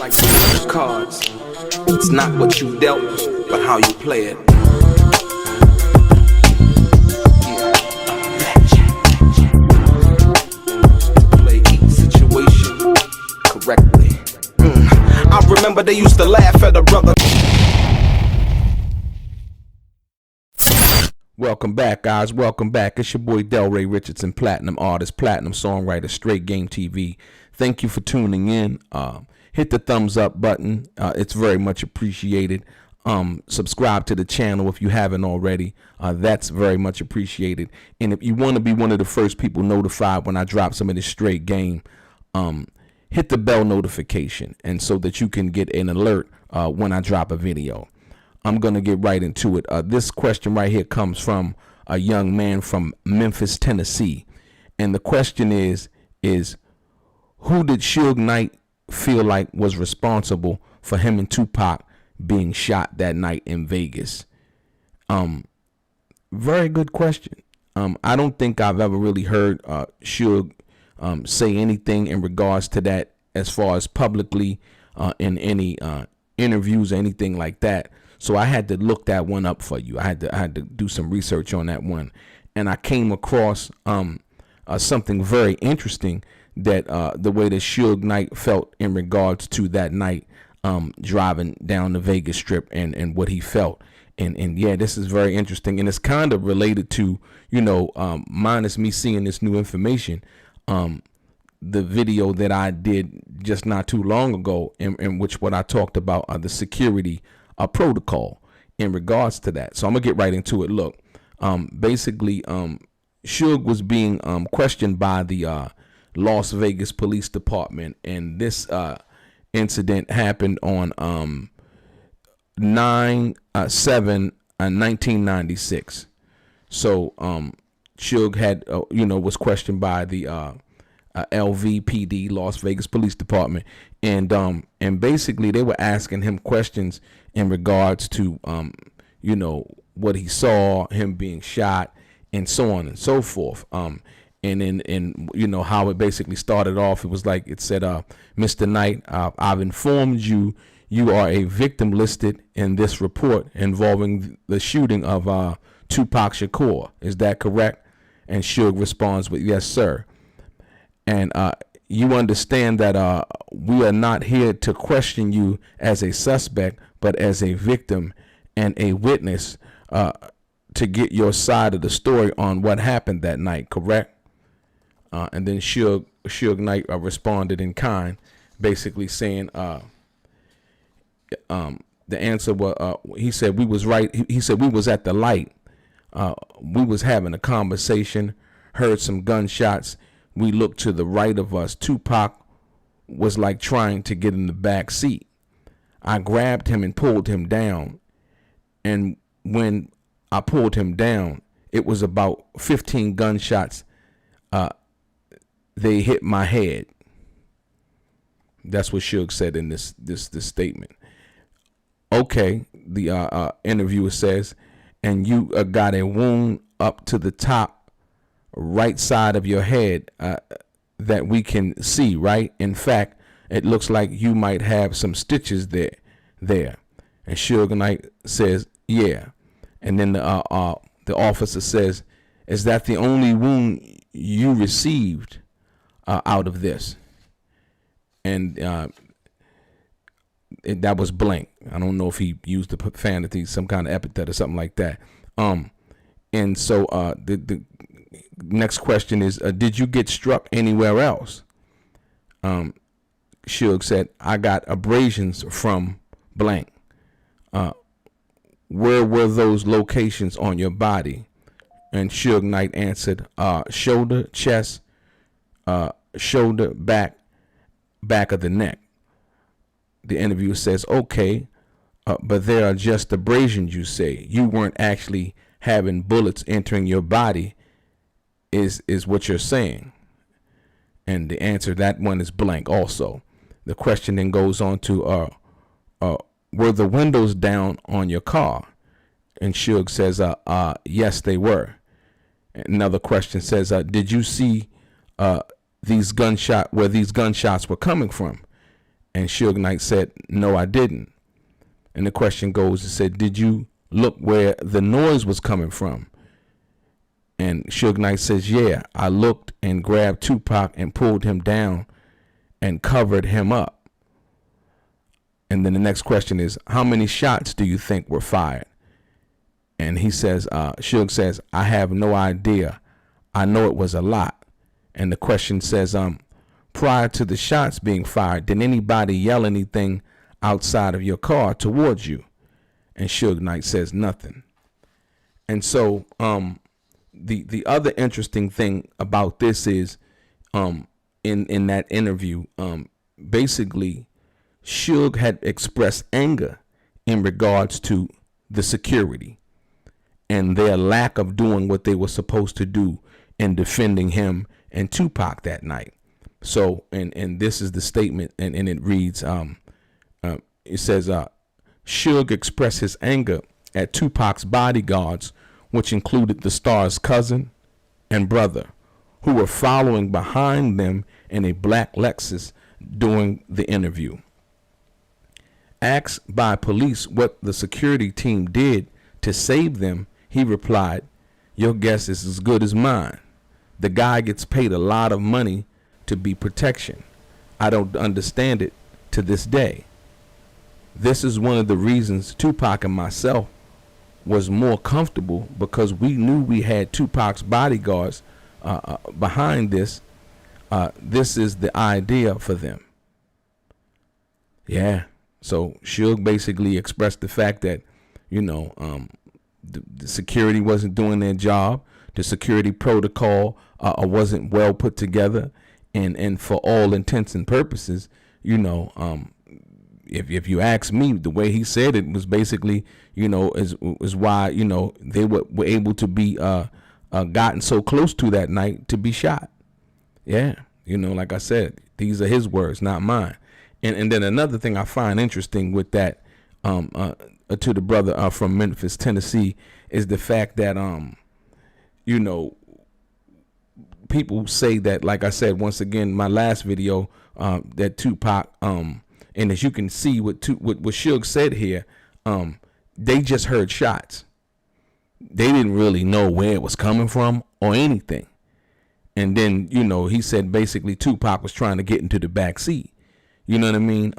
like cards. It's not what you dealt, but how you play it. Play each situation correctly. I remember they used to laugh at a brother. Welcome back, guys. Welcome back. It's your boy DELRAY, Richardson, platinum artist, platinum songwriter, Straight Game TV. Thank you for tuning in. Hit the thumbs up button. It's very much appreciated. Subscribe to the channel if you haven't already. That's very much appreciated. And if you want to be one of the first people notified when I drop some of this straight game, hit the bell notification, and so that you can get an alert when I drop a video. I'm going to get right into it. This question right here comes from a young man from Memphis, Tennessee. And the question is who did Suge Knight feel like was responsible for him and Tupac being shot that night in Vegas? Very good question. I don't think I've ever really heard Suge say anything in regards to that as far as publicly in any interviews or anything like that. So I had to look that one up for you. I had to do some research on that one, and I came across something very interesting, that the way that Suge Knight felt in regards to that night driving down the Vegas Strip and what he felt. And yeah, this is very interesting, and it's kind of related to, you know, minus me seeing this new information, the video that I did just not too long ago, in which what I talked about the security protocol in regards to that. So I'm gonna get right into it. Look, basically, Suge was being questioned by the Las Vegas Police Department, and this incident happened on 9/7/1996. So Suge had was questioned by the LVPD, Las Vegas Police Department, and basically they were asking him questions in regards to what he saw, him being shot, and so on and so forth. And how it basically started off, it was like it said, Mr. Knight, I've informed you are a victim listed in this report involving the shooting of Tupac Shakur. Is that correct? And Suge responds with, yes, sir. And you understand that we are not here to question you as a suspect, but as a victim and a witness to get your side of the story on what happened that night, correct? And then Suge Knight responded in kind, basically saying the answer was, he said we was right. He said we was at the light. We was having a conversation, heard some gunshots. We looked to the right of us. Tupac was like trying to get in the back seat. I grabbed him and pulled him down. And when I pulled him down, it was about 15 gunshots. They hit my head. That's what Suge said in this statement. Okay, the interviewer says, and you got a wound up to the top right side of your head that we can see, right? In fact, it looks like you might have some stitches there. And Suge Knight says, yeah. And then the officer says, is that the only wound you received out of this? And that was blank. I don't know if he used the profanity, some kind of epithet or something like that. And so the next question is, did you get struck anywhere else? Suge said, I got abrasions from blank. Where were those locations on your body? And Suge Knight answered, shoulder, chest, shoulder, back of the neck. The interviewer says, okay, but there are just abrasions, you say. You weren't actually having bullets entering your body, is what you're saying. And the answer, that one is blank also. The question then goes on to, were the windows down on your car? And Suge says, yes, they were. Another question says, did you see where these gunshots were coming from? And Suge Knight said, no, I didn't. And the question goes, it said, did you look where the noise was coming from? And Suge Knight says, yeah, I looked and grabbed Tupac and pulled him down and covered him up. And then the next question is, how many shots do you think were fired? And he says, Suge says, I have no idea. I know it was a lot. And the question says, prior to the shots being fired, did anybody yell anything outside of your car towards you? And Suge Knight says nothing. And so the other interesting thing about this is in that interview, basically Suge had expressed anger in regards to the security and their lack of doing what they were supposed to do in defending him and Tupac that night. So, and this is the statement, and it reads, it says, Suge expressed his anger at Tupac's bodyguards, which included the star's cousin and brother, who were following behind them in a black Lexus during the interview. Asked by police what the security team did to save them, he replied, your guess is as good as mine. The guy gets paid a lot of money to be protection. I don't understand it to this day. This is one of the reasons Tupac and myself was more comfortable, because we knew we had Tupac's bodyguards behind this. This is the idea for them. Yeah. So Suge basically expressed the fact that, the security wasn't doing their job. The security protocol wasn't well put together. And for all intents and purposes, if you ask me, the way he said it was basically, is why, they were able to be gotten so close to that night to be shot. Yeah. Like I said, these are his words, not mine. And then another thing I find interesting with that, to the brother from Memphis, Tennessee, is the fact that, people say that, like I said, once again, my last video, that Tupac, and as you can see what Suge said here, they just heard shots. They didn't really know where it was coming from or anything. And then, he said basically Tupac was trying to get into the back seat. You know what I mean?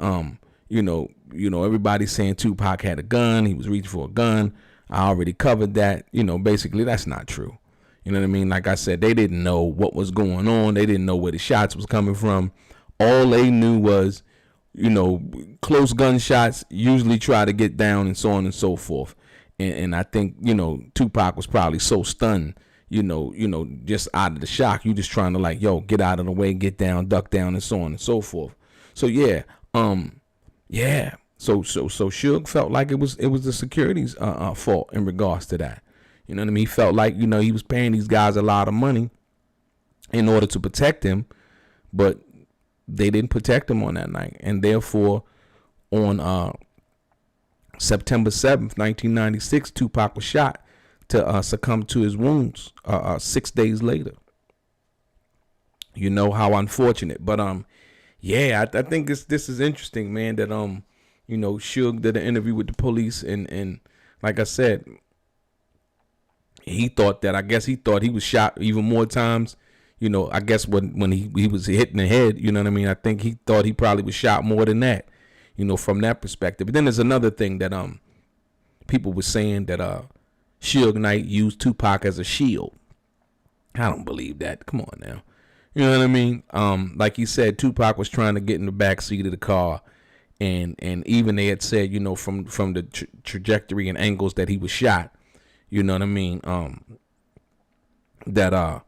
Everybody's saying Tupac had a gun. He was reaching for a gun. I already covered that. Basically that's not true. You know what I mean? Like I said, they didn't know what was going on. They didn't know where the shots was coming from. All they knew was, close gunshots usually try to get down and so on and so forth. And I think, Tupac was probably so stunned, just out of the shock. You just trying to get out of the way, get down, duck down, and so on and so forth. So yeah, yeah. So Suge felt like it was the security's fault in regards to that. You know what I mean? He felt like, he was paying these guys a lot of money in order to protect him, but they didn't protect him on that night. And therefore, on September 7th, 1996, Tupac was shot to succumb to his wounds 6 days later. How unfortunate. But yeah, I think this is interesting, man, that Suge did an interview with the police, and like I said, he thought he was shot even more times. I guess when he was hit in the head, you know what I mean? I think he thought he probably was shot more than that, from that perspective. But then there's another thing that people were saying that Suge Knight used Tupac as a shield. I don't believe that. Come on now. You know what I mean? Like he said, Tupac was trying to get in the back seat of the car, and even they had said, from the trajectory and angles that he was shot, you know what I mean? That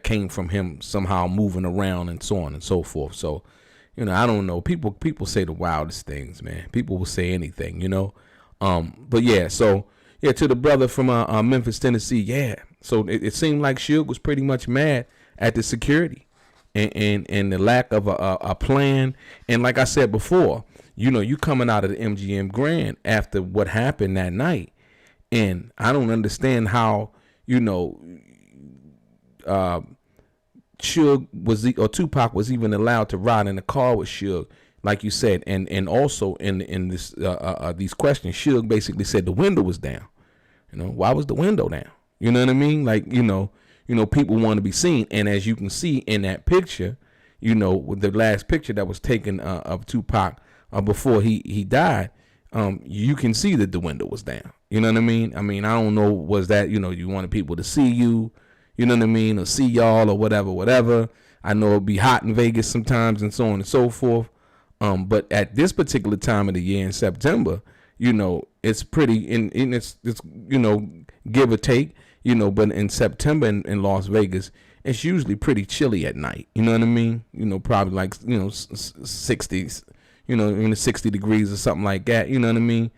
came from him somehow moving around and so on and so forth. So, I don't know. People say the wildest things, man. People will say anything, But yeah, so yeah, to the brother from Memphis, Tennessee, yeah. So it seemed like Suge was pretty much mad at the security and the lack of a plan. And like I said before, you coming out of the MGM Grand after what happened that night. And I don't understand how, Suge Suge was or Tupac was even allowed to ride in the car with Suge, like you said, and also in this these questions, Suge basically said the window was down. You know, why was the window down? You know what I mean? Like, you know, people want to be seen, and as you can see in that picture, you know, with the last picture that was taken of Tupac before he died, you can see that the window was down. You know what I mean? I mean, I don't know, was that, you know, you wanted people to see you, you know what I mean, or see y'all or whatever. I know it'd be hot in Vegas sometimes and so on and so forth. But at this particular time of the year in September, you know, it's pretty, and it's you know, give or take, you know, but in September in Las Vegas, it's usually pretty chilly at night. You know what I mean? You know, probably like, you know, 60s, you know, in the 60 degrees or something like that. You know what I mean?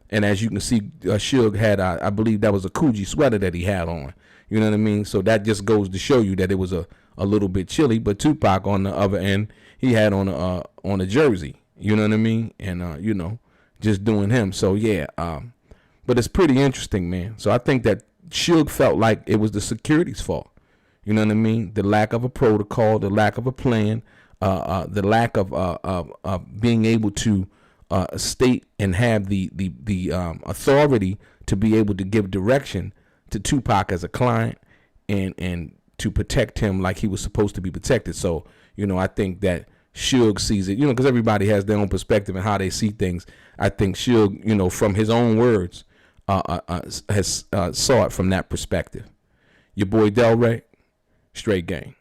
And as you can see, Suge had, I believe that was a Coogee sweater that he had on. You know what I mean? So that just goes to show you that it was a little bit chilly. But Tupac on the other end, he had on a jersey. You know what I mean? And you know, just doing him. So yeah, but it's pretty interesting, man. So I think that Suge felt like it was the security's fault. You know what I mean? The lack of a protocol, the lack of a plan, the lack of being able to state and have the authority to be able to give direction to Tupac as a client and to protect him like he was supposed to be protected. So, you know, I think that Suge sees it, you know, because everybody has their own perspective and how they see things. I think Suge, you know, from his own words, has saw it from that perspective. Your boy DELRAY, straight gang.